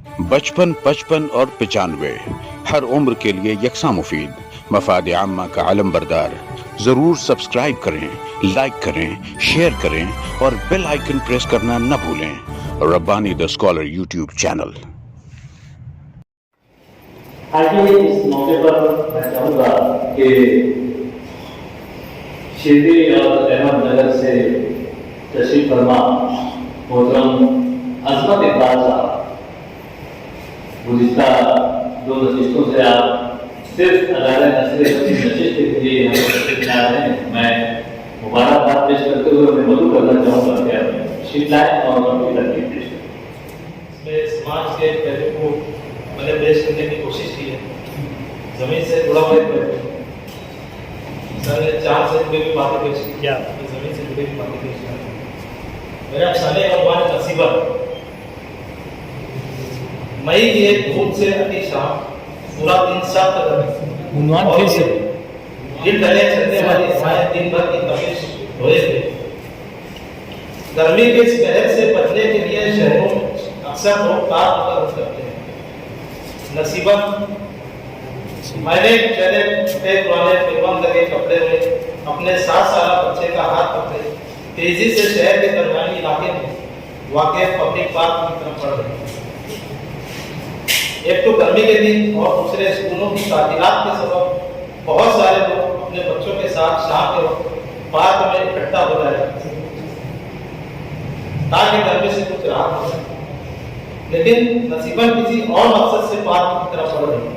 55 55 اور 95 ہر عمر کے لیے یکساں مفید مفاد عامہ کا علم بردار. ضرور سبسکرائب کریں، لائک کریں، شیئر کریں اور بیل آئیکن پریس کرنا نہ بھولیں. ربانی دا اسکالر یوٹیوب چینل. آئیے اس موقع پر میں چاہوں گا کہ شیرڈی اور احمد نگر سے تشریف فرما محترم عظمت اقبال صاحب، گزشتہ 2 نشستوں سے آپ صرف ادارہ نشست کے لیے یہاں تشریف لا رہے ہیں. میں مبارکباد پیش کرتے ہوئے میں مدعو کرنا چاہوں گا کہ آپ تشریف لائیں اور اپنی تقریر پیش کریں. اس میں سماج کے پہلو کو میں نے پیش کرنے کی کوشش کی ہے. زمین سے جڑا ہوا ہے سر نے 4 سے جڑے ہوئی باتیں پیش کی. زمین سے جڑی ہوئی باتیں پیش کی. میرا افسانے کا عنوان نصیبت. مئی کی ایک دھوپ سے اتی شام پورا دن سخت عنوان پھر سے دل ڈلے چلنے والی ہوائیں دن بھر کی تپش ہوئے تھے. گرمی کے اس قہر سے بچنے کے لیے شہروں میں اکثر لوگ کار مقرر کرتے ہیں. نصیبت. میں نے چہرے چھوٹے پرانے فلموں لگے کپڑے میں اپنے 7 سالہ بچے کا ہاتھ پکڑے تیزی سے شہر کے درمیانی علاقے میں واقع پبلک پارک کی طرف بڑھ رہے. ایک تو گرمی کے دن اور دوسرے اسکولوں کی تعطیلات کے سبب بہت سارے لوگ اپنے بچوں کے ساتھ شام کے وقت پارک میں اکٹھا ہو جائے تاکہ گرمی سے کچھ راحت ہو سکے. لیکن نصیبت کسی اور مقصد سے پارک کی طرف بڑھ رہی ہے.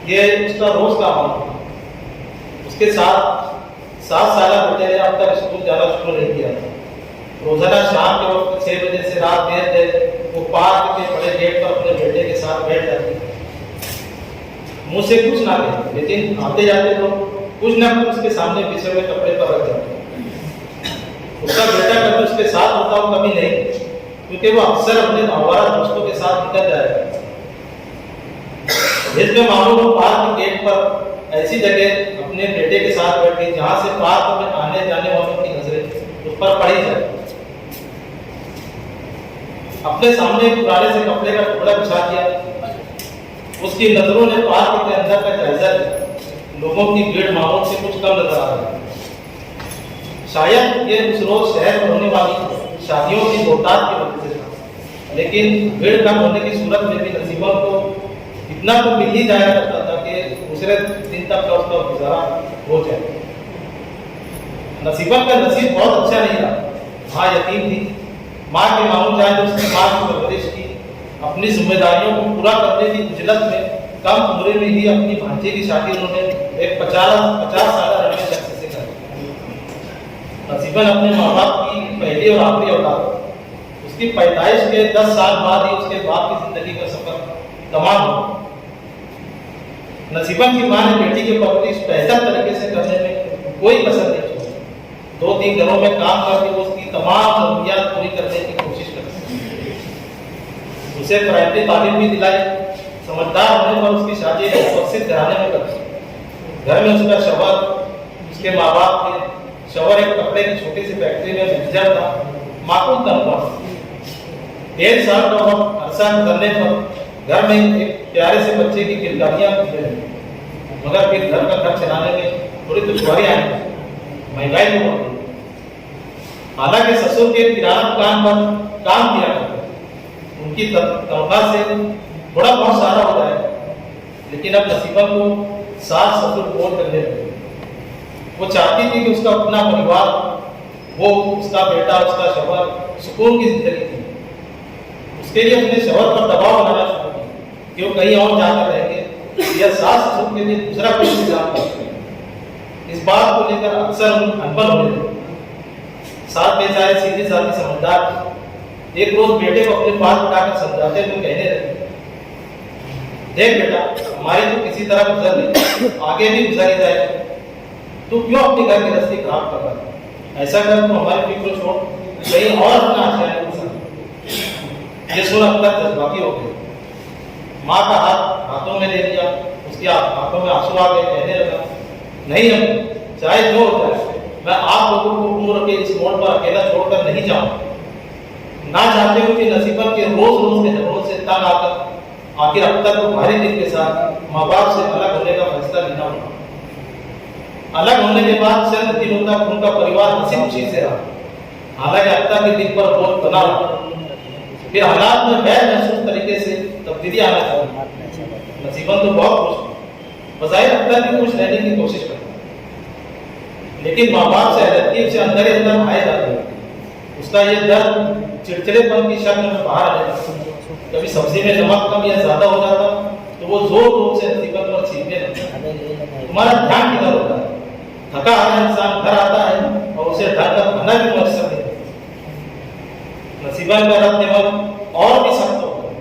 یہ اس کا روز کا عمل ہے. اس کے ساتھ 7 سالہ بیٹے نے اب تک اسکول جانا شروع نہیں کیا تھا. روزانہ شام کے وقت 6 بجے سے رات 10 بجے وہ پارک کے بڑے گیٹ پر اپنے بیٹے کے ساتھ بیٹھ جاتی. منہ سے کچھ نہ کہتے لیکن آتے جاتے تو کچھ نہ کچھ اس کے سامنے بچھے ہوئے کپڑے پر رکھ جاتے. اس کا بیٹا کبھی اس کے ساتھ ہوتا ہو کبھی نہیں، کیونکہ وہ اکثر اپنے آوارہ دوستوں کے ساتھ نکل جائے گا. جس میں معمول پارک کے گیٹ پر ایسی جگہ اپنے بیٹے کے ساتھ بیٹھ گئی جہاں سے پارک میں آنے جانے والوں کی نظریں اس پر پڑی جائے. اپنے سامنے ایک پرانے سے کپڑے کا ٹکڑا بچھا دیا. اس کی نظروں نے پارک کے اندر کا جائزہ لیا. لوگوں کی بھیڑ معمول سے کچھ کم نظر آ رہی. شاید یہ اس روز شہر میں ہونے والی شادیوں کی بہتات کی وجہ سے تھا، لیکن بھیڑ کم ہونے کی صورت میں بھی نصیبہ کو اتنا تو مل ہی جایا کرتا تھا کہ دوسرے دن تک کا اس کا گزارا ہو جائے. نصیبہ کا نصیب بہت اچھا نہیں رہا. ماں یتیم تھی. ماں کے ماموں جائے تو اس نے ماں کی پرورش کی. اپنی ذمہ داریوں کو پورا کرنے کی عجلت میں کم عمر میں ہی اپنی بھانجے کی شادی انہوں نے ایک 50 سالہ لڑکے شخص سے کری. نصیبہ اپنے ماں باپ کی پہلی اور آخری اولاد. اس کی پیدائش کے 10 سال بعد ہی اس کے باپ کی زندگی کا سفر تمام ہو. نصیبہ کی ماں نے بیٹی کی پرورش بہتر طریقے سے کرنے میں کوئی کسر نہیں چھوڑی. 2-3 گھروں میں کام کر کے اس کی تمام ضروریات پوری کرنے کی کوشش کرتی. اسے پرائمری تعلیم بھی دلائی. سمجھدار ہونے پر اس کی شادی ایک مقصد گھرانے میں کرتی. گھر میں اس کا شوہر اس کے ماں باپ تھے. شوہر ایک کپڑے کی چھوٹی سی فیکٹری میں مینیجر تھا. معقول تنخواہ. 1.5 سال کا وقت عرصہ گزرنے پر گھر میں ایک پیارے سے بچے کی کرداریاں گزرے ہیں، مگر پھر گھر کا گھر چلانے میں تھوڑی دشواریاں آئیں. مہنگائی تو بڑھ. حالانکہ سسر کے کرانہ دکان پر کام کیا کرتے، ان کی تنخواہ سے تھوڑا بہت سارا ہو جائے، لیکن اب نصیبہ کو ساس سسر بول کرنے لگے. وہ چاہتی تھی کہ اس کا اپنا پریوار، وہ اس کا بیٹا، اس کا شوہر سکون کی زندگی تھی. اس کے لیے اپنے شوہر پر دباؤ بنانا شروع کیا کہ وہ کہیں اور جا کر رہیں گے یا ساس سسر کے لیے دوسرا کوئی انتظام کرتے ہیں. اس بات کو لے کر اکثر انبل ہونے لگے. ساتھ میں چاہے سیدھی سادھی سمجھدار. ایک روز بیٹے کو اپنے پاس بٹھا کر سمجھاتے ہوئے کہنے لگے، دیکھ بیٹا، ہماری تو کسی طرح گزر نہیں، آگے بھی گزاری جائے گی. تو کیوں اپنی گھر کی رستی خراب کر رہا ہے؟ ایسا کر تو ہماری فکر چھوڑ کہیں اور اپنا آشیاں نہیں بن سکتا. یہ سن اب تک جذباتی ہو گئی. ماں کا ہاتھوں میں لے لیا. اس کی آنکھوں میں آنسو آ گئے. کہنے لگا، نہیں ہم چاہے جو ہو جائے میں آپ لوگوں کو عمر کے اس موڑ پر اکیلا چھوڑ کر نہیں جاؤں. ना चाहते हुए कि नसीबन के रोज रोज के झगड़ों से तंग आकर आखिर अख्तर को भारी दिल के साथ माँ बाप से अलग होने का फैसला लेना पड़ा। अलग होने के बाद चंद दिनों तक उनका परिवार हंसी खुशी से रहा, हालांकि अख्तर के दिल पर बोझ बना रहा। फिर हालात में गैर महसूस तरीके से तब्दीली आना चाहिए। नसीबन तो बहुत खुश था, बजाय अख्तर भी खुश रहने की कोशिश करता, लेकिन माँ बाप से तरकीब से अंदर ही अंदर भाई जाते हैं। उसका ये दर्द चिड़चिड़ेपन की शक्ल में बाहर आ जाता। कभी सब्जी में नमक कम या ज्यादा हो जाता तो वो जोर जोर से नसीबन पर छींकने लगता। तुम्हारा ध्यान किधर होता है? थका हारा इंसान घर आता है और उसे ढंग का खाना भी मुयस्सर नहीं। नसीबन का रद्द और भी सख्त हो गया।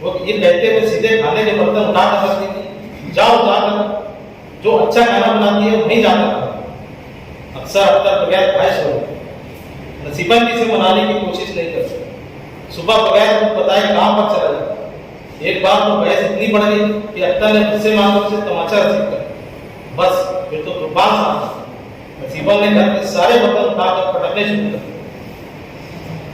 वो ये कहते हुए सीधे खाने के बर्तन उठा कर रखती थी, जाओ जाकर जो अच्छा खाना बनाती है वहीं जाकर खाओ। अक्सर अख्तर बगैर खाए सो गए। नसीबन किसे मनाने की कोशिश नहीं करती। सुबह बगैर कुछ बताए काम पर चला जाता। एक बार तो बहस इतनी बढ़ गई कि अख्तर ने गुस्से में आकर उसे तमाचा रसीद कर बस फिर तो तूफान सा। नसीबन ने घर के सारे बर्तन उठाकर पटकने शुरू कर दिए।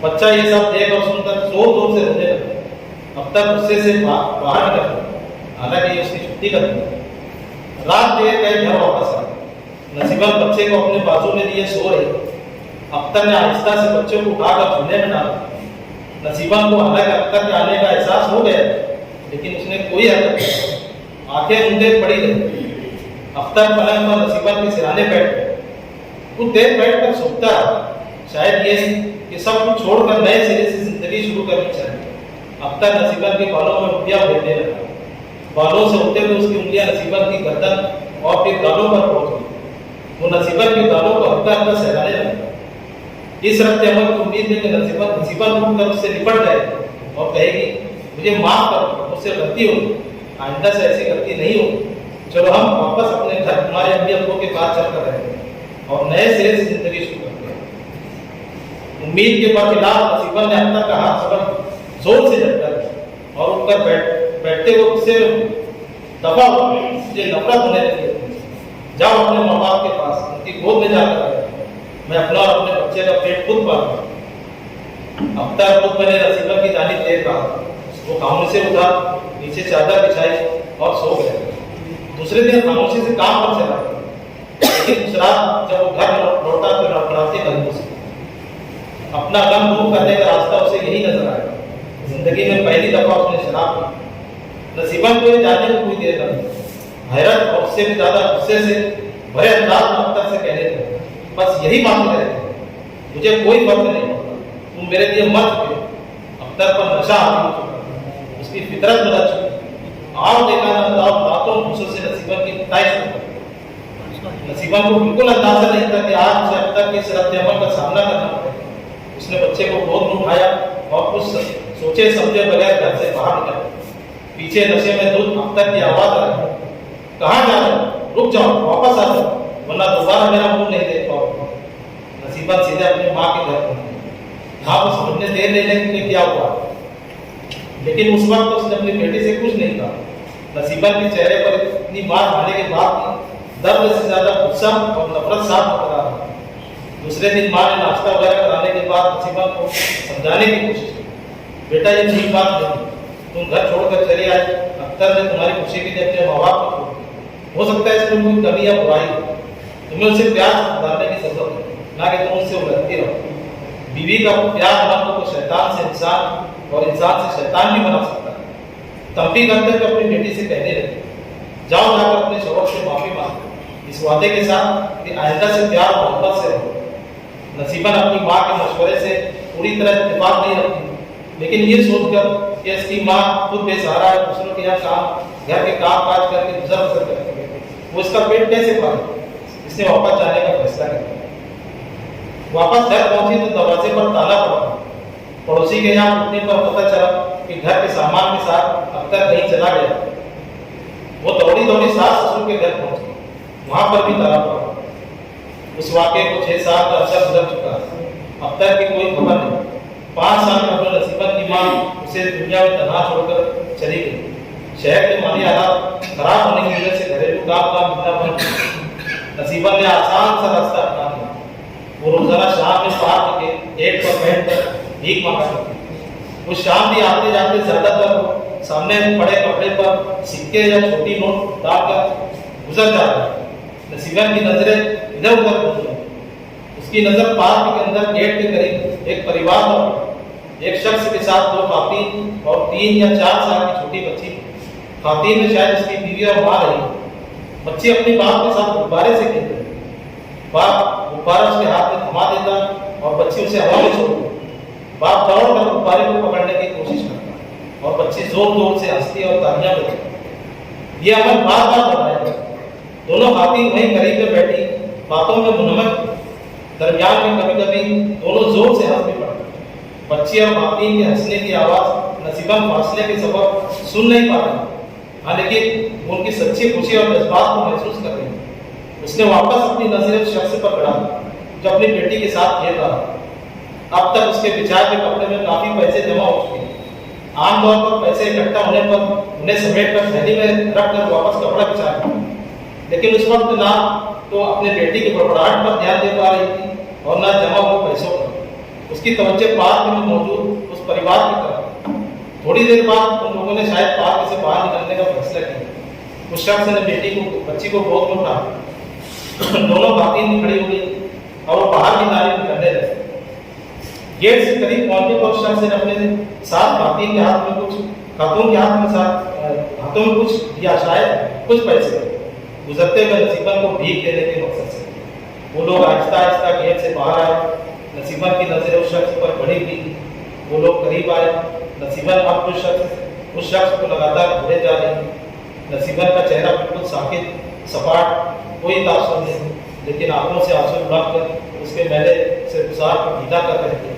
बच्चा ये सब देख और सुनकर जोर जोर से रोने लगा। अख्तर गुस्से से बाहर निकल गया, हालांकि उसकी छुट्टी कर दी। रात देर गए घर वापस आ गए। नसीबन बच्चे को अपने बाजू में लिए सो रही। अख्तर ने आहिस्ता से बच्चे को उठाकर झूले में डाला। नसीबन को हालांकि अख्तर के आने का एहसास हो गया, लेकिन उसने कोई हरकत नहीं। आंखें मूंदे पड़ी रही। अख्तर पलंग पर नसीबन के सिराने बैठ गए। कुछ देर बैठकर सोचता रहा, शायद ये कि सब कुछ छोड़कर नए सिरे से जिंदगी शुरू करनी चाहिए। अख्तर नसीबन के बालों में उंगलियां फेरने लगा। बालों से उठते हुए उसकी उंगलियां नसीबन की गर्दन और फिर गालों पर पहुंच गई। वो नसीबन के गालों को हल्का हल्का सहलाने लगा। इस रद्द अमल की उम्मीद में कि नसीबन उठकर उससे निपट जाए और कहेगी, मुझे माफ करो, मुझसे गलती हो, आइंदा से ऐसी गलती नहीं हो। चलो हम वापस अपने घर तुम्हारे अम्मी अब्बू के पास चलकर रहेंगे और नए सिरे से जिंदगी शुरू करते हैं। उम्मीद के बरखिलाफ नसीबन ने अख्तर का हाथ पकड़ जोर से झटका दिया और उठकर बैठते हुए उससे दफा हो, मुझे नफरत होने लगी। जाओ अपने माँ बाप के पास, उनकी गोद में जाकर मैं अपना और अपने बच्चे का पेट खुद पालूंगा। अख्तर खुद मैंने नसीबन की जानिब देख रहा। वो खामोशी से उठा, नीचे चादर बिछाई और सो गया। दूसरे दिन खामोशी से काम पर चला, लेकिन उस रात जब वो घर लौटा तो लड़खड़ाते कदमों से। अपना गम दूर करने का रास्ता उसे यही नजर आया। जिंदगी में पहली दफा उसने शराब पी। नसीबन को ये जानने में कोई देर नहीं। हैरत और उससे भी ज्यादा गुस्से से भरे अंदाज में अख्तर से कहने लगे, बस यही बात कहते, मुझे कोई फर्क नहीं पड़ता, तुम मेरे लिए मर चुके हो। अख्तर पर नशा हावी हो चुका, उसकी फितरत बदल चुकी। आओ देखा ना दाव बातों घूसों से नसीबन की पिटाई शुरू कर दी। नसीबन को बिल्कुल अंदाजा नहीं था कि आज उसे अख्तर के इस रद्द अमल का सामना करना पड़ेगा। उसने बच्चे को गोद में उठाया और कुछ सोचे समझे बगैर घर से बाहर निकला। पीछे नशे में धुत अख्तर की आवाज आई, कहाँ जा रहे हो? रुक जाओ, वापस आ जाओ, वरना दोबारा मेरा मुंह नहीं देख पाओगे। नसीबन सीधे अपनी माँ के घर पहुंच। माँ को समझने देर नहीं लगी कि क्या हुआ, लेकिन उस वक्त उसने अपनी बेटी से कुछ नहीं कहा। नसीबन के चेहरे पर इतनी बात आने के बाद दर्द से ज्यादा गुस्सा और नफरत साफ नजर आ रहा। दूसरे दिन माँ ने नाश्ता वगैरह कराने के बाद नसीबन को समझाने की कोशिश की, बेटा ये ठीक बात नहीं, तुम घर छोड़कर चले आए। अख्तर ने तुम्हारी खुशी के लिए अपने माँ बाप को छोड़ दिया। हो सकता है इसमें कोई कमी या बुराई, तुम्हें उसे प्यार से सुधारने की जरूरत है, ना कि तुम उससे उलझती रहो। बीवी का प्यार मर्द को शैतान से इंसान और इंसान से शैतान भी बना सकता है। तंबी करते हुए अपनी बेटी से कहने लगे, जाओ जाकर अपने शौहर से माफी मांगो, इस वादे के साथ कि आइंदा से प्यार मोहब्बत से रहो। नसीबन अपनी माँ के मशवरे से पूरी तरह इत्तेफाक नहीं रखती, लेकिन ये सोचकर कि इसकी माँ खुद बेसहारा है, दूसरों के यहाँ घर के काम काज करके गुजर बसर करती है, वो इसका पेट कैसे पाले। इसने वापस जाने का फैसला किया। वापस घर पहुंची तो दरवाजे पर ताला पड़ा। पड़ोसी के यहाँ उठने पर पता चला कि घर के सामान के साथ अख्तर कहीं चला गया। वो दौड़ी दौड़ी सास ससुर के घर पहुंची, वहां पर भी ताला पड़ा। उस वाक़े को 6 साल का अरसा गुजर चुका। अख्तर की कोई खबर नहीं। 5 साल में अपने नसीबन की माँ उसे दुनिया में तनहा छोड़कर चली गई। शहर के माली हालात खराब होने की वजह से घरेलू काम का मिलना बंद। नसीबन ने आसान सा रास्ता अपना लिया। वो रोजाना शाम में पार्क के एक पर बैठकर भीख मांगा करते थे। वो शाम भी आते जाते ज्यादातर सामने पड़े कपड़े पर सिक्के या छोटी नोट डालकर गुजर जाते। नसीबन की नजरें इधर उधर घूम गई। उसकी नजर पार्क के अंदर गेट के करीब एक परिवार पर एक शख्स के साथ 2 खातीन और 3 या 4 साल की छोटी बच्ची थी। खातीन में शायद उसकी बीवी और माँ रही। बच्ची अपनी बाप के साथ गुब्बारे से खेल रही। बाप गुब्बारा उसके हाथ में थमा देता और बच्ची उसे हवा में छोड़ देती। बाप दौड़ कर गुब्बारे को पकड़ने की कोशिश करता और बच्ची जोर जोर से हंसती और तालियां बजाती। ये अमल बार बार दोहराया जाता। दोनों खातीन वहीं करीब में बैठी बातों में मुनमक, दरमियान में कभी कभी दोनों जोर से हंस भी पड़ते। बच्ची और खातीन के हंसने की आवाज नसीबन फासले के सबब सुन नहीं पा रही। हाँ, लेकिन उनकी सच्ची खुशी और जज्बात को महसूस कर रही। उसने वापस अपनी नजरें उस शख्स पर गड़ा जो अपनी बेटी के साथ खेल रहा था। अब तक उसके बिछाए हुए कपड़े में काफी पैसे जमा हो चुके हैं। आमतौर पर पैसे इकट्ठा होने पर उन्हें समेट कर थैली में रख कर वापस कपड़ा बिछाया, लेकिन उस वक्त ना तो अपने बेटी की बड़बड़ाहट पर ध्यान दे पा रही थी और ना जमा हुए पैसों पर। उसकी तवज्जो पार्क में मौजूद उस परिवार की तरफ। थोड़ी देर बाद उन लोगों ने शायद पार्क से बाहर निकलने का फैसला किया। उस शख्स ने बच्ची को गोद में उठा दोनों खातीन खड़ी हो गई और वो बाहर की तारीफ करने लगे। गेट से करीब पहुंचने पर उस शख्स ने अपने साथ खातून के हाथ में हाथों में कुछ दिया, शायद कुछ पैसे। गुजरते हुए नसीबन को भीख देने के मकसद से वो लोग आहिस्ता आहिस्ता गेट से बाहर आए। नसीबन की नजरें उस शख्स पर पड़ी थी। वो लोग करीब आए। नसीबन अब उस शख्स को लगातार घूरे जा रही थी। नसीबन का चेहरा बिल्कुल साकित, सपाट, कोई तासुर नहीं, लेकिन आंखों से आंसू बहाकर उसके मैले से गुजार को गीला कर रहे थे।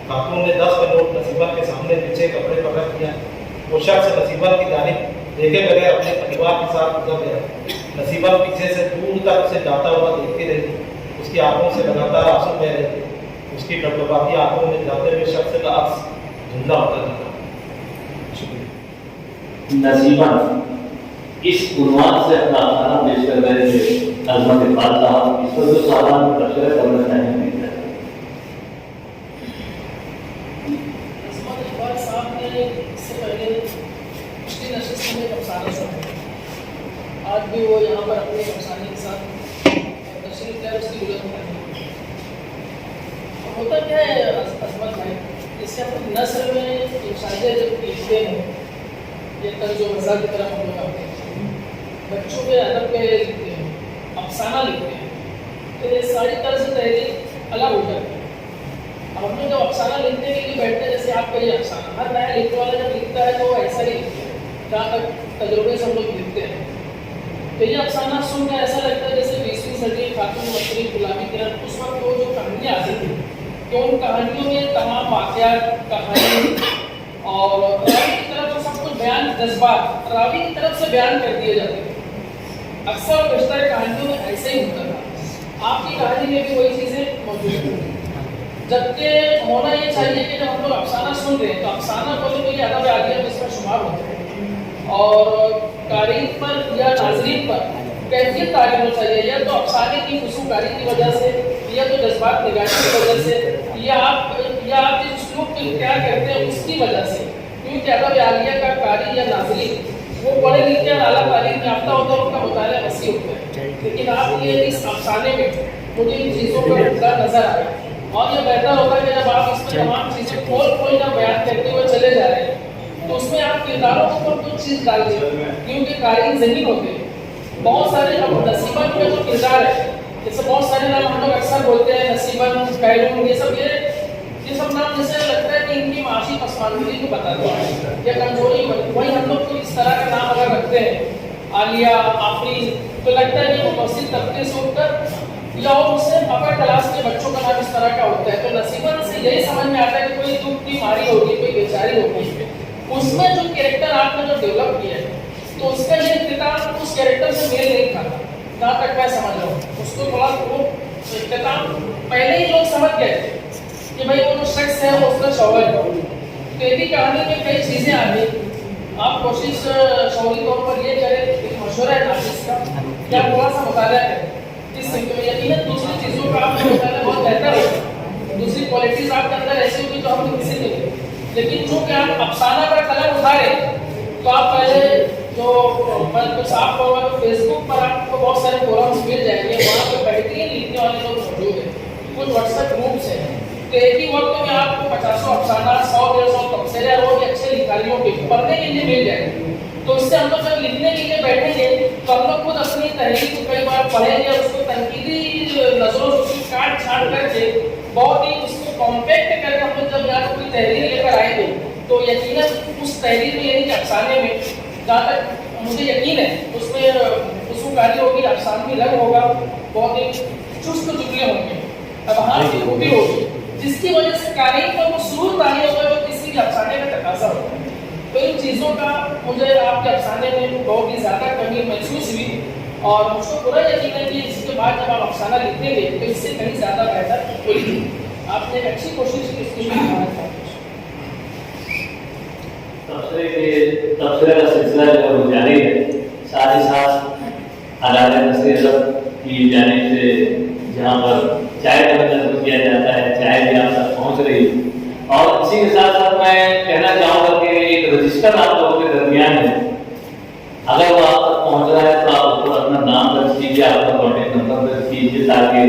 खातून ने 10 का नोट नसीबन के सामने पीछे कपड़े पर रख दिया। वो शख्स नसीबन की जानिब देखे बगैर अपने परिवार के साथ गुजर गया। नसीबन पीछे से दूर तक उसे जाता हुआ देखती रही। उसकी आंखों से लगातार आंसू बह रहे थे। उसकी टपटपाती आंखों में जाते हुए शख्स का अक्स धुंधला होता दिखा। नसीबन इस उन्वान से अपना खाना पेश कर रहे थे अजमत इकबाल साहब। इस पर जो सवाल तबसरा करना चाहेंगे। अजमत इकबाल साहब ने इससे पहले पिछली नशिस्त में अफसाना सुना। आज भी वो यहाँ पर अपने अफसाने के साथ तशरीफ लाए। उसकी बुलंद होता क्या है अजमत भाई, इससे अपनी नस्ल में शायद जब लिखते हैं ये तर्ज मज़ा की तरह हम लोग आते हैं, बच्चों के अदब पे लिखते हैं, अफसाना लिखते हैं, तो ये सारी तर्ज तहरीर अलग हो जाती है। अब हम लोग जब अफसाना लिखने के लिए बैठते हैं, जैसे आपका ये अफसाना, हर नया लिखने वाला जब लिखता है तो वो ऐसा ही लिखते हैं जहाँ तक तजुर्बे से हम लोग लिखते हैं। तो ये अफसाना सुनकर ऐसा लगता है जैसे 20वीं सदी खातून मसरी गुलामी के उस वक्त वो जो कहानियाँ आती थी, तो उन कहानियों में तमाम वाक़यात, कहानी और रावी की तरफ से सब कुछ बयान, जज्बात रावी की तरफ से बयान कर दिए जाते थे। अक्सर बेशतर कहानियों में ऐसे ही होता था। आपकी कहानी में भी वही चीज़ें मौजूद होती। जबकि होना ये चाहिए कि जब हम लोग अफसाना सुन रहे हैं तो अफसाना बोले तो ये अदब आलिया में इसका शुमार होता है और कारीन पर या नाजरीन पर कैफियत तारीफ होना चाहिए, या तो अफसाने की खुशूकारी की वजह से, या तो जज्बात निगाही की वजह से, या आप जिस लोग को क्या करते हैं उसकी वजह से। क्योंकि अदब आलिया का कारी या नाजरीन वो पढ़े लिखे और आला तालीम याफ्ता होता है, उनका मुताला वसी होता है। लेकिन आप ये इस अफसाने में मुझे इन चीज़ों का मुद्दा नजर आया और ये बेहतर होता है कि जब आप इसमें तमाम चीज़ें खोल कर बयान करते हुए चले जा रहे हैं तो उसमें आप किरदारों के ऊपर कुछ चीज़ डाल दीजिए, क्योंकि कारीन ज़हीन होते हैं। बहुत सारे अब नसीबन के जो किरदार है, जैसे बहुत सारे नाम हम लोग अक्सर बोलते हैं, नसीबन, कैलून, ये सब नाम जैसे लगता है कि इनकी माशी पसमानदगी को बताते हैं या कमजोरी। वही हम लोग को इस तरह का नाम अगर रखते हैं आलिया, आफरीन, तो लगता है कि वो मस्जिद तबके से उठकर या और उससे अपर क्लास के बच्चों का नाम इस तरह का होता है। तो नसीबन से यही समझ में आता है कि कोई दुख की मारी होगी, कोई बेचारी होगी। उसमें जो कैरेक्टर आपने जो डेवलप किया है तो उसका ये इख्तिताम उस कैरेक्टर से मेल नहीं खाता, जहाँ तक मैं समझ रहा हूँ। उसको थोड़ा वो इख्तिताम पहले ही लोग समझ गए थे कि भाई वो जो शख्स है वो उसका शौहर है। तो यदि कहानी में कई चीज़ें आ गई, आप कोशिश शौहरी तौर पर ये करें, एक मशवरा है नाफिस का कि आप थोड़ा सा मुताला करें इस सिलसिले में। यकीनन दूसरी चीज़ों का आपका मुताला बहुत बेहतर होगा। दूसरी क्वालिटीज आपके अंदर ऐसी होगी जो हम किसी में नहीं। लेकिन चूंकि आप अफसाना का कलम उठाए तो आप पहले जो मैं कुछ आपको होगा तो फेसबुक पर आपको बहुत सारे फोरम्स मिल जाएंगे, वहाँ पे बेहतरीन लिखने वाले लोग मौजूद हैं, कुछ व्हाट्सएप ग्रुप्स हैं, तो एक ही वक्त में आपको 50 अफसाना 100-150 तबसरे और भी अच्छे लिखारियों के पढ़ने के लिए मिल जाएंगे। तो इससे हम लोग जब लिखने के लिए बैठेंगे तो हम लोग खुद अपनी तहरीर को कई बार पढ़ेंगे और उसको तनकीदी नजरों से उसको काट छाट करके बहुत ही उसको कॉम्पैक्ट करके हम लोग जब यहाँ कोई तहरीर लेकर आएंगे तो यकीनन उस तहरीर में यानी कि अफसाने में जहाँ तक मुझे यकीन है उसमें खुशबूकारी होगी, अफसानवी रंग होगा, बहुत ही चुस्त जुमले होंगे, अबहार की खूबी होगी, जिसकी वजह से कहानी का वो सुरूर तानी होगा जो किसी भी अफसाने का तकाजा होगा। तो इन चीज़ों का मुझे आपके अफसाने में बहुत ही ज़्यादा कमी महसूस हुई और मुझको पूरा यकीन है कि इसके बाद जब आप अफसाना लिखेंगे तो इससे कहीं ज़्यादा बेहतर होगी। आपने एक अच्छी कोशिश की इसके लिए तबसरे का सिलसिला जो है वो जारी है। साथ ही साथ अदालत नसीहत की जाने से जहाँ पर चाय का नजर किया जाता है, चाय भी आप तक पहुँच रही है। और इसी के साथ साथ मैं कहना चाहूँगा कि एक रजिस्टर आप लोगों के दरमियान है, अगर वो आप तक पहुँच रहा है तो आप उसको अपना नाम दर्ज कीजिए, आपका कॉन्टेक्ट नंबर दर्ज कीजिए ताकि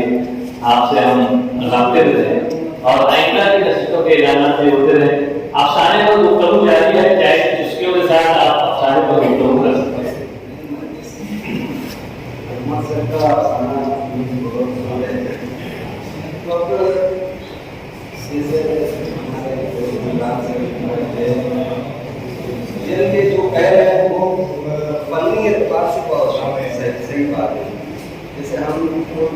आपसे हम राब्ते में रहें और आइंदा की नसीहतों के इलाहात में होते रहें। अफसाने पर गुफ्तगू जारी है, चाहे चुस्कियों के साथ आप अफसाने पर गुफ्तगू कर सकते हैं। जो कह रहे हैं वो फनी एतबार से बहुत सही बात है। जैसे हम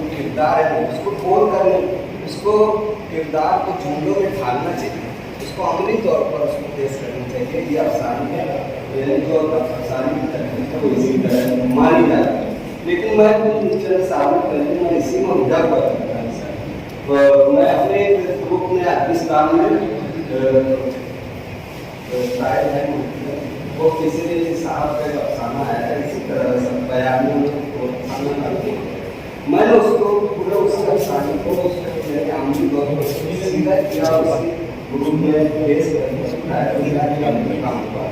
किरदार है उसको बोल कर उसको किरदार को जुमलों में ढालना चाहिए, उसको अमली तौर पर उसको पेश करना चाहिए। ये अफसानी है, यानी जो अफसानी की तकनीक है वो इसी तरह मानी जाती है। लेकिन मैं कुछ साबित करने में इसी में उलझा हुआ था। मैं अपने ग्रुप में इस्लाम में शायद है वो किसी साहब का अफसाना आया है, इसी तरह से बयान मैंने उसको पूरा उस अफसाने को आमदी तौर पर सीधा किया, उसी ग्रुप में पेश करने काम हुआ।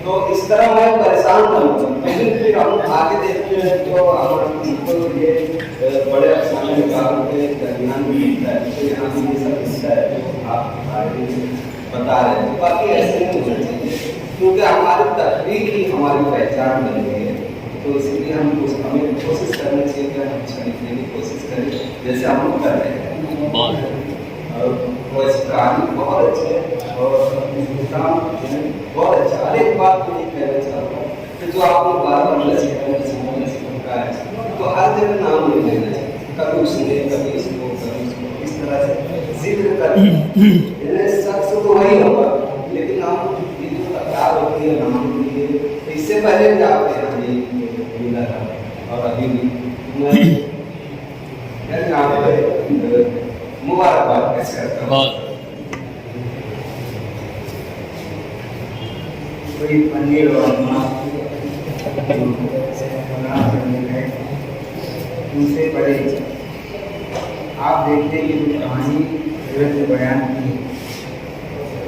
तो इस तरह मैं परेशान था, लेकिन फिर हम आगे देखते हैं तो हमारे ये बड़े अफसाने निकाल के दरमियान में मिलता है, तो यहाँ से ये सब मिलता है जो आप बता रहे हैं। बाकी ऐसे नहीं होना चाहिए क्योंकि हमारी तहरीर ही हमारी पहचान बन गई है, तो इसलिए हमें कोशिश करनी चाहिए कि हम अच्छा लिखने की कोशिश करें जैसे हम लोग कर रहे हैं। और वैसे कहानी बहुत अच्छी है और काम बहुत अच्छा। हर एक बात को ये कहना चाहता हूँ कि जो आप लोग बार बार का है तो हर जगह नाम नहीं लेना चाहिए, कभी उसने कभी इसको इस तरह से जिक्र कर शख्स तो वही होगा, लेकिन हम ये जो तकरार होती है नाम के लिए इससे पहले भी आपके यहाँ ये मिला था और अभी भी मैं यहाँ पे मुबारकबाद कैसे करता हूँ। कोई पनीर और उनसे पढ़े आप देखते हैं कि जो कहानी ने बयान की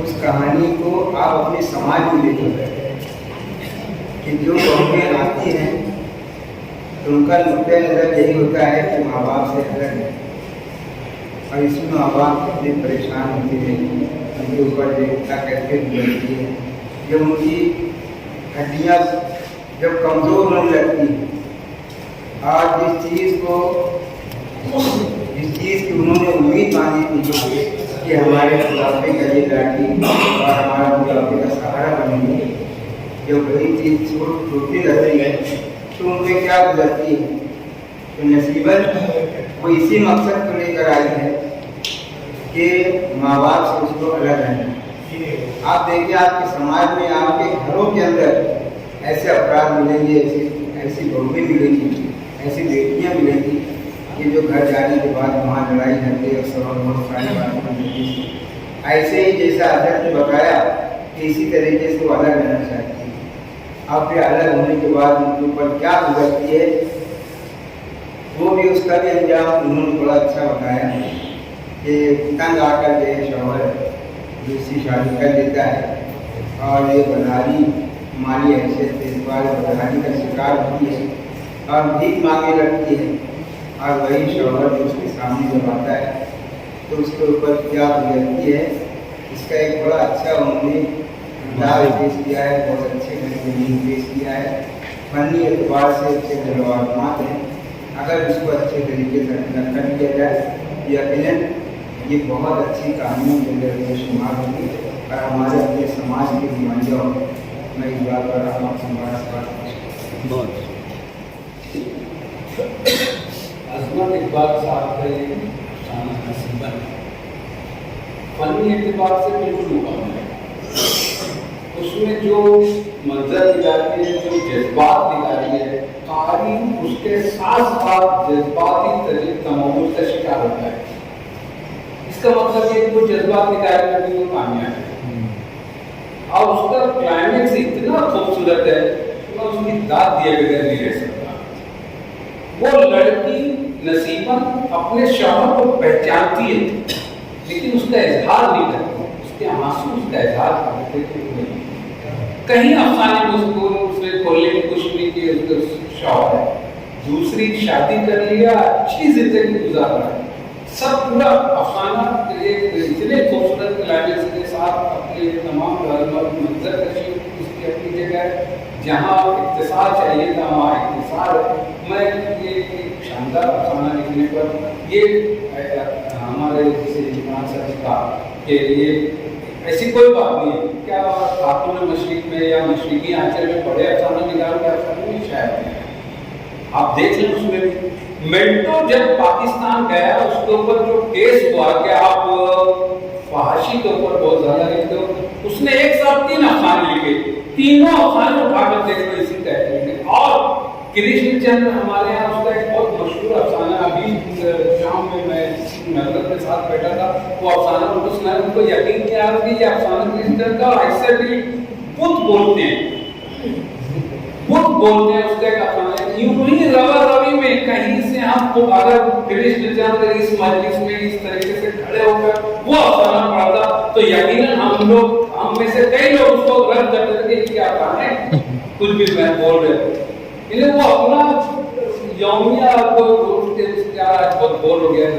उस कहानी को आप अपने समाज में देखो कि जो कौमें आती हैं तो उनका नुक्ता नज़र यही होता है कि माँ बाप से अलग है और इसमें माँ बाप कितने परेशान होते हैं, उनके ऊपर देखता कैसे गुजरती है, जब उनकी हड्डियाँ जब कमज़ोर होने लगती हैं। आज जिस चीज़ की उन्होंने उम्मीद बांधी थी कि हमारे बुढ़ापे का ये लाठी और हमारा बुढ़ापे का सहारा बनेगी, जब वही चीज़ छूटती रहती है तो उनमें क्या गुजरती है। तो नसीबत वो इसी मकसद को लेकर आई है कि माँ बाप से उसको अलग रहना। आप देखिए आपके समाज में आपके घरों के अंदर ऐसे अपराध मिलेंगे, ऐसी बहुएं मिलेंगी, ऐसी बेटियाँ मिलेंगी कि जो घर जाने के बाद वहाँ लड़ाई करते और सब बहुत सारी बातें बनती। ऐसे ही जैसा अध्यक्ष ने बताया कि इसी तरीके से वो अलग रहना चाहती है। अब फिर अलग होने के बाद उनके ऊपर क्या गुजरती है वो भी उसका भी अंजाम उन्होंने बड़ा अच्छा बताया कि तंग आकर के शौहर दूसरी शादी कर लेता है और ये बदहाली माली हैसियत के इस बदहाली का शिकार होती है और भीख मांगे लगती है, और वही शौहर जो उसके सामने जब आता है तो उसके ऊपर क्या गुजरती है, इसका एक बड़ा अच्छा उन्होंने अंदाज पेश किया है, बहुत अच्छे ढंग पेश किया है, फनी एतबार से अच्छे मालूमात हैं। अगर इसको अच्छे तरीके से कर लिया जाए यकीनन ये बहुत अच्छी कहानियों के अंदर शुमार होगी और हमारे अपने समाज के भी बन जाओ। मैं इस बात पर बहुत अजमत इकबाल साहब का ये अफसाना नसीबा है, फनी एतबार से बिल्कुल मुकाबला है। उसमें जो मंजर निकाली है, जो जज्बात निकाली है, तारीख उसके साथ साथ जज्बाती तमव्वुल का शिकार होता है। इसका मतलब ये कि वो जज्बात निकालने में वो कामयाब है और उसका क्लाइमेक्स इतना खूबसूरत है कि मैं उसकी दाद दिए बगैर नहीं रह सकता। वो लड़की नसीबन अपने शौहर को पहचानती है लेकिन उसका इजहार नहीं करती, उसके आंसू उसका इजहार करते नहीं। कहीं अफसाने में उसको उसने खोलने की कोशिश नहीं की, उसका शौहर है, दूसरी शादी कर लिया, अच्छी जिंदगी गुजार रहा है। सब पूरा अफसाना इतने खूबसूरत क्लाइमेक्स के साथ अपने तमाम मंजर कशी उसकी अपनी जगह जहाँ इख्तिसार चाहिए था वहाँ इख्तिसार है। मैं ये एक शानदार अफसाना लिखने पर ये हमारे जैसे इमरान सर का कि ये ऐसी कोई बात नहीं है, क्या खातून मशरिक में या मशरिकी आंचल में बड़े अफसाना निकाल के अफसाने में शायद आप देख लें। उसमें भी मिंटो जब पाकिस्तान गया उसके ऊपर जो केस हुआ कि आप फहाशी के ऊपर बहुत ज्यादा लिखते हो, उसने एक साथ 3 अफसाने लिखे, तीनों अफसाने उठाकर देख लो इसी कैटेगरी में। और कृष्ण चंद्र हमारे यहाँ उसका एक बहुत मशहूर अफसाना, अभी शाम में मैं नजर के साथ बैठा था, वो अफसाना उनको सुनाया, उनको यकीन नहीं आ रहा कि ये अफसाना कृष्ण चंद्र का, ऐसे भी बुत बोलते हैं, बुत बोलते हैं उसका एक अफसाना। यूं ही रवा रवी में कहीं से हमको अगर कृष्ण चंद्र इस मजलिस में इस तरीके से खड़े होकर वो अफसाना पढ़ता तो यकीनन हम में से कई लोग उसको रद्द करते थे कि क्या है कुछ भी मैं बोल रहे थे। वो अपना यौमिया को क्या बहुत बोर हो गया,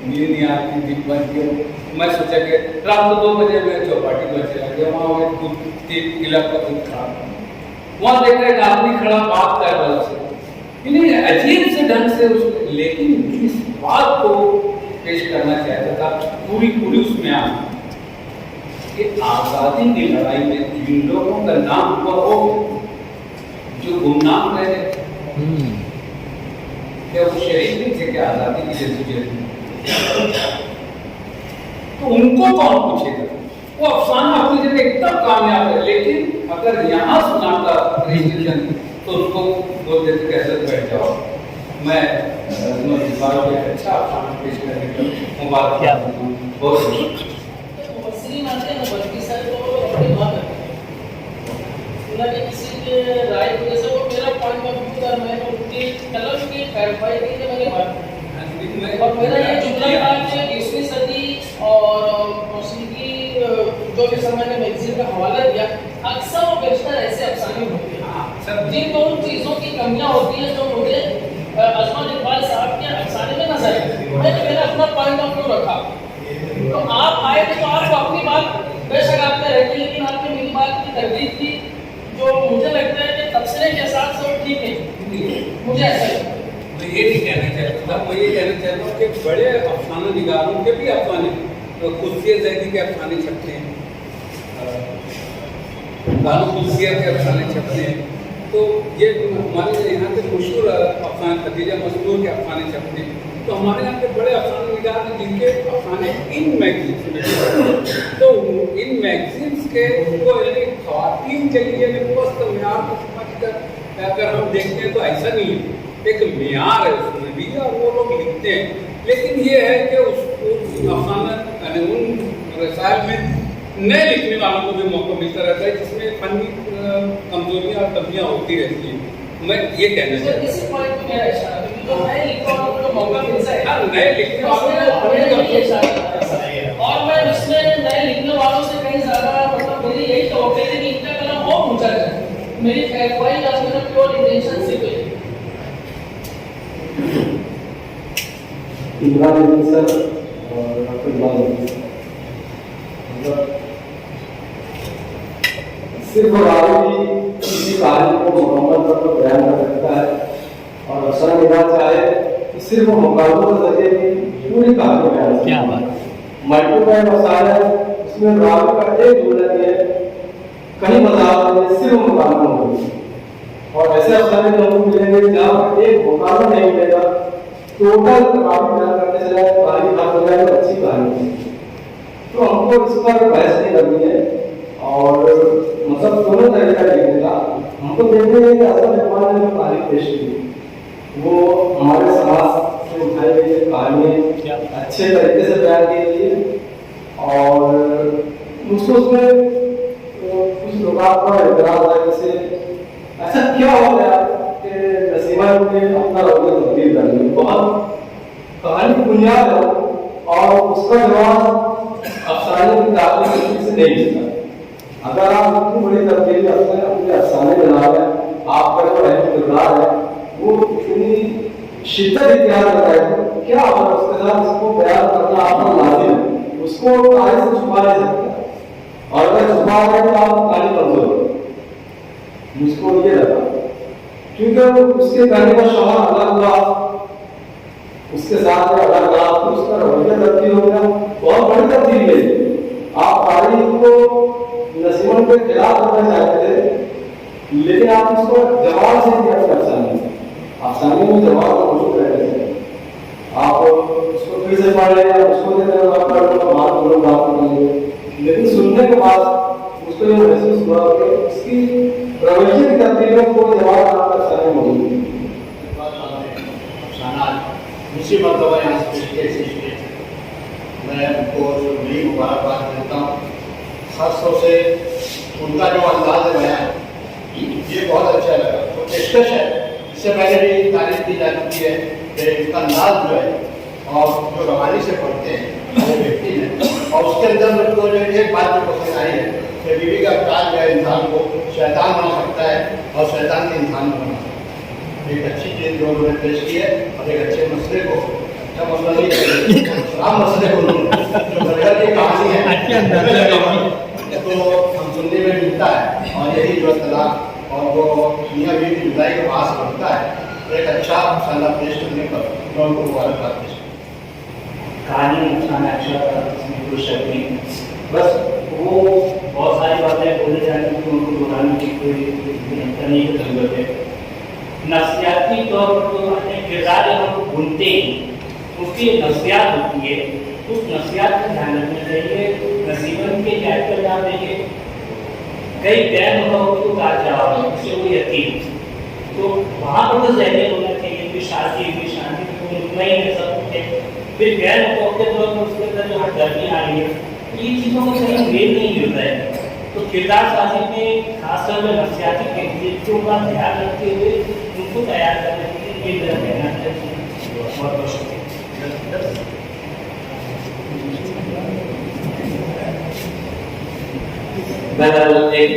नींद नहीं आती, दिन बन गया। मैं सोचा कि रात को 2 बजे मैं चौपाटी पर चला गया, वहाँ किला का दूध खराब, वहाँ देख रहे एक आदमी खड़ा बात कर रहा है, अजीब से ढंग से उसने, लेकिन इस बात को पेश करना चाहता था पूरी उसमें आ कि आजादी की लड़ाई में जिन लोगों का नाम हुआ वो जो गुमनाम रहे क्या वो शरीफ नहीं थे क्या आजादी की जद्दोजहद, तो उनको कौन पूछेगा? वो अफसाना अपनी जगह एकदम कामयाब है, लेकिन अगर यहाँ सुनाता तो उसको बोलते थे कैसे बैठ जाओ। मैं अच्छा अफसाना पेश करने का मुबारक बहुत किसी के राय की वजह से वो मेरा पॉइंट ऑफ व्यू था, मैंने उनकी कलम की क्लैरिफाई की कि मैंने बात और मेरा ये जुमला था कि 20वीं सदी और मौसीकी जो भी समय ने मैगजीन का हवाला दिया, अक्सर वो बेशतर ऐसे अफसाने होते हैं जिन दोनों चीज़ों की कमियां होती हैं जो मुझे अजमत इकबाल साहब के अफसाने में नजर आई। मैंने अपना पॉइंट ऑफ व्यू रखा, तो आप आए तो आपको अपनी बात बेशक आपने रखी, लेकिन आपने मेरी बात की तरदीद की जो मुझे लगता है कि तबसरे के हिसाब से वो ठीक है, मुझे ऐसा लगता है। मैं ये नहीं कहना चाहता था, मैं ये कहना चाहता हूँ कि बड़े अफसाना निगारों के भी अफसाने, कुदसियत ज़ैदी के अफसाने छपते हैं, बानो कुदसियत के अफसाने छपते हैं, तो ये हमारे यहाँ के मशहूर अफसाने खदीजा मस्तूर के अफसाने छपते हैं। तो हमारे यहाँ के बड़े अफसाने निगार हैं जिनके अफसाने इन मैगजीन्स में, तो इन मैगजीन्स के उनको ख़वातीन के लिए वस्त म्यार को समझ कर अगर हम देखते हैं तो ऐसा नहीं है, एक म्यार है उसमें भी और वो लोग लिखते हैं। लेकिन ये है कि उस अफसाना उन रसायल में नए लिखने वालों को भी मौका मिलता रहता है जिसमें फनी कमजोरियाँ और कमियाँ होती रहती हैं। मैं ये कहना चाहता हूँ। तो नए लिखने वालों को मौका मिलता है। नए लिखने तो वालों अपने लिए ये शायद, और मैं इसमें नए लिखने वालों से कहीं ज्यादा मतलब मेरी यही तो है कि इनका कलम और ऊंचा जाए। मेरी कोई आज मेरा प्योर इंटेंशन सिर्फ है। इमरान सर और डॉक्टर इमरान सिर्फ रावी किसी कहानी को मुकम्मल तौर पर बयान कर सकता है, और अफसर निगाह चाहे तो सिर्फ मुकाबलों के जरिए भी पूरी कहानी बयान कर क्या सकता है। बात। मल्टीप्लाई मसाला है, उसमें रावी का एक जुमला नहीं है, कहीं मजाक नहीं है, सिर्फ मुकाबला होगी। और ऐसे अफसाने हमको मिलेंगे जहाँ पर एक मुकाबला नहीं मिलेगा, टोटल रावी बयान करने से जाए कहानी खत्म हो जाए तो अच्छी कहानी है। तो हमको इस पर बहस नहीं करनी है, और मतलब दोनों तरीका लिखने का हमको देखते हैं कि असल निर्माण ने जो कहानी पेश की वो हमारे समाज से उठाई गई कहानी अच्छे तरीके से बयान की गई है, और मुझको उसमें कुछ लोग पर एतराज है, जैसे ऐसा क्या हो गया कि नसीमा ने अपना रवैया तब्दील कर लिया। बहुत कहानी की बुनियाद है और उसका जवाब अफसाने की ताकत से नहीं मिलता। अगर आप इतनी बड़ी तब्दीली अपने अफसाने बना रहे हैं, आपका जो अहम किरदार है वो इतनी शिद्दत इख्तियार करता है, तो क्या होगा उसके साथ इसको बयान करना आपका लाजिम है, उसको कहानी से छुपा नहीं सकता, और अगर छुपा रहे तो आप कहानी कमजोर हो। मुझको ये लगा क्योंकि उसके कहने का शौहर अलग हुआ, उसके साथ में अलग रहा, तो उसका रवैया तब्दील हो गया, बहुत बड़ी तब्दीली है। आप तारीख को नसीमन के खिलाफ करना चाहते थे, लेकिन आप उसको जवाब से दिया अफसाने में जवाब मौजूद रहते थे। आप उसको फिर से पढ़ रहे हैं, उसको देते हैं, आप पढ़ लो, बात करो, बात करेंगे, लेकिन सुनने के बाद उसको ये महसूस हुआ कि उसकी रवैये की तब्दीली में कोई जवाब आपका अफसाने में मौजूद नहीं। दूसरी मरतबा यहाँ से मैं उनको बड़ी मुबारकबाद देता हूँ, खासतौर से उनका जो अंदाज है बयान ये बहुत अच्छा लगा। तो पेशकश है, इससे पहले भी तारीफ की जा चुकी है कि इसका अंदाज जो है और जो रवानी से पढ़ते हैं वो व्यक्ति है, और उसके अंदर मुझको जो एक बात जो पसंद आई है कि बीवी का प्यार जो है इंसान को शैतान बना सकता है और शैतान के इंसान बना सकता है। एक अच्छी चीज़ जो उन्होंने पेश की है, और एक अच्छे मसले को, अच्छा मसला नहीं खराब मसले को जो गदर की कहानी है तो हम सुनने में मिलता है, और यही जो तलाक और वो मियाँ बीवी की जुदाई के पास बढ़ता है, तो एक अच्छा मसाला पेश करने पर मैं उनको मुबारकबाद पेश कहानी अफसाना अच्छा था, इसमें कोई शक नहीं। बस वो बहुत सारी बातें बोले जाने की उनको दोहराने की कोई नहीं की जरूरत है। नफ्सियाती तौर पर तो अपने किरदार हम भूलते हैं, उसकी नफ्सियात होती है, उस नफ्सियात को ध्यान रखना चाहिए। नसीबन के कैरेक्टर में आप देखिए कई गैर मुतवक्किल को कहा जवाब है, उससे वो यकीन, तो वहाँ पर तो ज़हन होना चाहिए कि शादी को उतना ही है सब कुछ है, फिर गैर मुतवक्किल तौर पर उसके अंदर जो हटदर्मी आ रही है, ये चीज़ों को सही मेल नहीं मिलता है। तो किरदार साजी में खासतौर पर नफ्सियाती कैरेक्टरों का ध्यान रखते हुए उनको तैयार करने के लिए ये मेरा कहना चाहिए। बहुत बहुत शुक्रिया। बहरहाल एक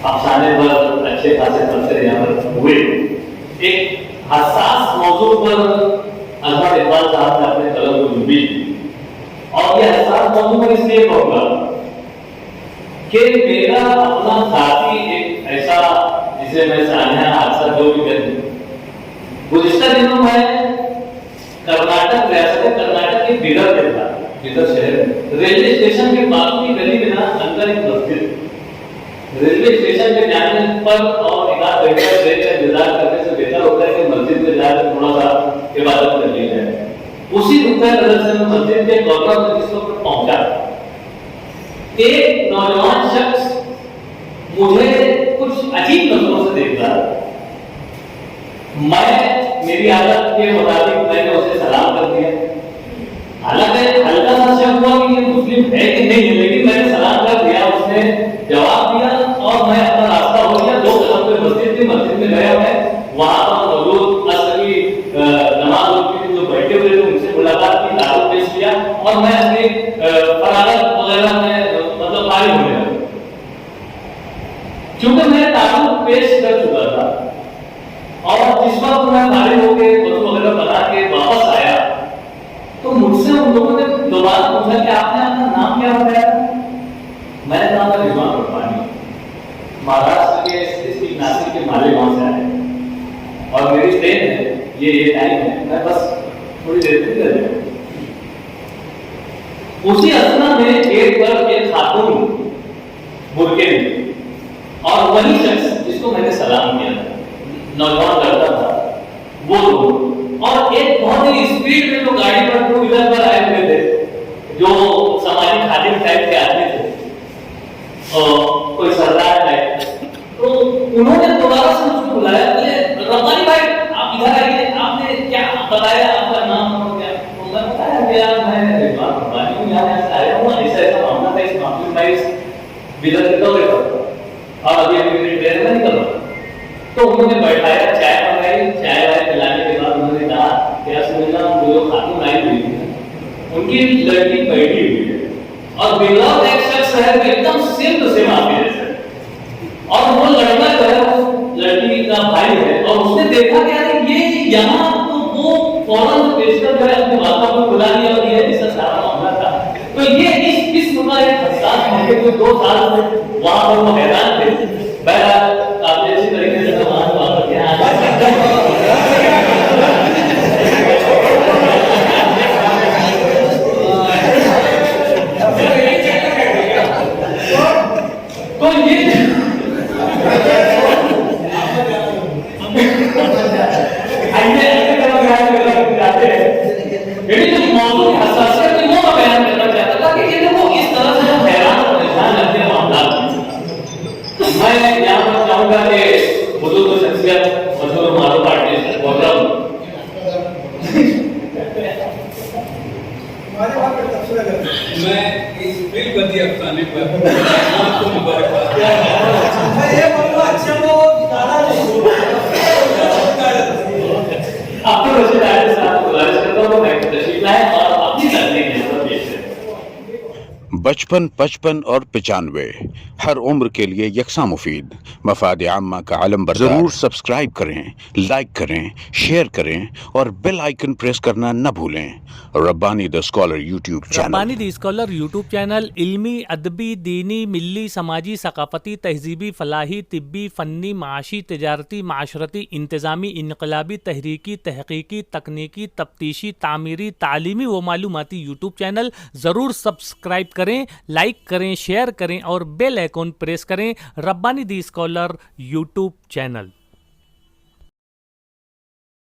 अफसाने पर अच्छे खासे तबसरे यहाँ पर हुए। एक हसास मौजू पर अजहर इकबाल साहब ने अपने कलम को डूबी, और ये हसास मौजू पर इसलिए कहूँगा कि मेरा अपना साथी एक ऐसा जिसे मैं साझा हादसा जो भी कहूँ, गुज़िश्ता दिनों में कर्नाटक रियासत कर्नाटक के बिदर शहर रेलवे स्टेशन के पास की गली में ना अंदर एक मस्जिद, रेलवे स्टेशन पे जाने पर और एकाध घंटे ट्रेन का इंतजार करने से बेहतर होता है कि मस्जिद में जाकर थोड़ा सा इबादत कर ली जाए। उसी नुक्ता नजर से मैं मस्जिद के कॉर्नर में जिस वक्त पहुंचा, एक नौजवान शख्स मुझे कुछ अजीब नजरों से देख रहा। मेरी आदत के मुताबिक मैंने उसे सलाम कर दिया। हालांकि हल्का सा शक हुआ कि ये मुस्लिम है कि नहीं है, लेकिन मैंने सलाम कर दिया, उसने जवाब दिया और मैं अपना रास्ता हो गया। 2 कदम पे मस्जिद थी, मस्जिद में गया मैं, वहां पर मौजूद क्योंकि मैं तारुफ पेश कर चुका था और जिस वक्त मैं फारिग होकर वजू वगैरह बना के वापस आया तो मुझसे उन लोगों ने दोबारा पूछा कि आपने अपना नाम क्या बताया? मैंने कहा था रिजवान रब्बानी, महाराष्ट्र के डिस्ट्रिक्ट नासिक के मालेगांव से आए और मेरी ट्रेन है, ये टाइम है, मैं बस थोड़ी देर में निकल जाऊंगा। उसी अथना में गेट पर एक खातून बुरके में और वही शख्स जिसको मैंने सलाम किया था, नौजवान लड़का था, वो लोग और एक बहुत ही स्पीड में जो गाड़ी पर टू व्हीलर पर आए हुए थे, जो समाजी खादिम टाइप के आदमी थे और कोई सरदार टाइप, तो उन्होंने दोबारा से मुझको बुलाया, बोले रब्बानी भाई आप इधर आइए, आपने क्या बताया, आपका नाम और क्या? तो मैं बताया गया मैं रिजवान रब्बानी हूँ, यहाँ से आया हूँ, ऐसा मामला था, इस मामले में इस विदर के दौरे पर और अभी मेरी ट्रेन में निकल रहा। तो उन्होंने बैठाया, चाय मंगाई, चाय वाय पिलाने के बाद उन्होंने कहा क्या सुनना, वो जो खातून आई हुई थी उनकी लड़की बैठी हुई है और बिल्कुल एक शख्स है वो एकदम सेम टू सेम आपके जैसा और वो लड़का जो है उस लड़की का भाई है और उसने देखा कि यार ये यहाँ तो वो फौरन पेशकर जो है अपने वापा को बुला लिया और ये ऐसा सारा मामला था। तो ये इस किस्म का एक हसास मौके को 2 साल में वहाँ पर वो हैरान थे। बहरहाल काफी अच्छी तरीके से वहाँ वापस तो ये मैं इस फिल्म बदी अफसाने पर आपको मुबारकबाद। आपको रशीद आयत साहब गुजारिश करता हूँ मैं तशरीफ लाएं और अपनी तकनीक यहाँ पर पेश करें। 55, 55 और 95 हर उम्र के लिए यकसा मुफीद, मफाद आम्मा का आलम बरदार। जरूर सब्सक्राइब करें, लाइक करें, शेयर करें और बेल आइकन प्रेस करना न भूलें। Rabbani the scholar YouTube channel. Rabbani the scholar YouTube channel इल्मी, अदबी, दीनी, मिल्ली, समाजी, सकाफती, तहजीबी, फलाही, तिब्बी, फ़न्नी, माशी, तिजारती, माशरती, इंतज़ामी, इनकलाबी, तहरीकी, तहकीकी, तकनीकी, तफ्तीशी, तामीरी, तालीमी व मालूमाती यूट्यूब चैनल। ज़रूर सब्सक्राइब करें, लाइक करें, शेयर करें और बेल आइकन प्रेस करें। Rabbani the scholar YouTube channel.